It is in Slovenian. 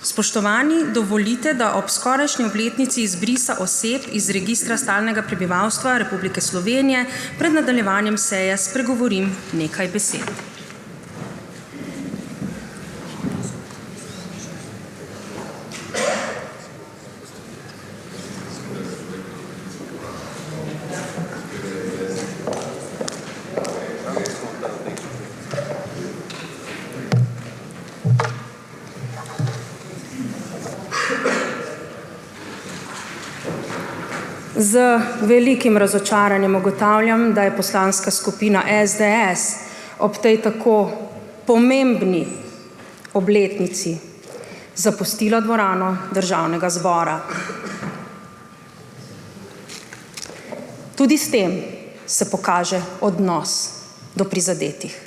Spoštovani, dovolite, da ob skorajšnji obletnici izbrisa oseb iz registra stalnega prebivalstva Republike Slovenije pred nadaljevanjem seje spregovorim nekaj besed. Z velikim razočaranjem ugotavljam, da je Poslanska skupina SDS ob tej tako pomembni obletnici zapustila dvorano Državnega zbora. Tudi s tem se pokaže odnos do prizadetih.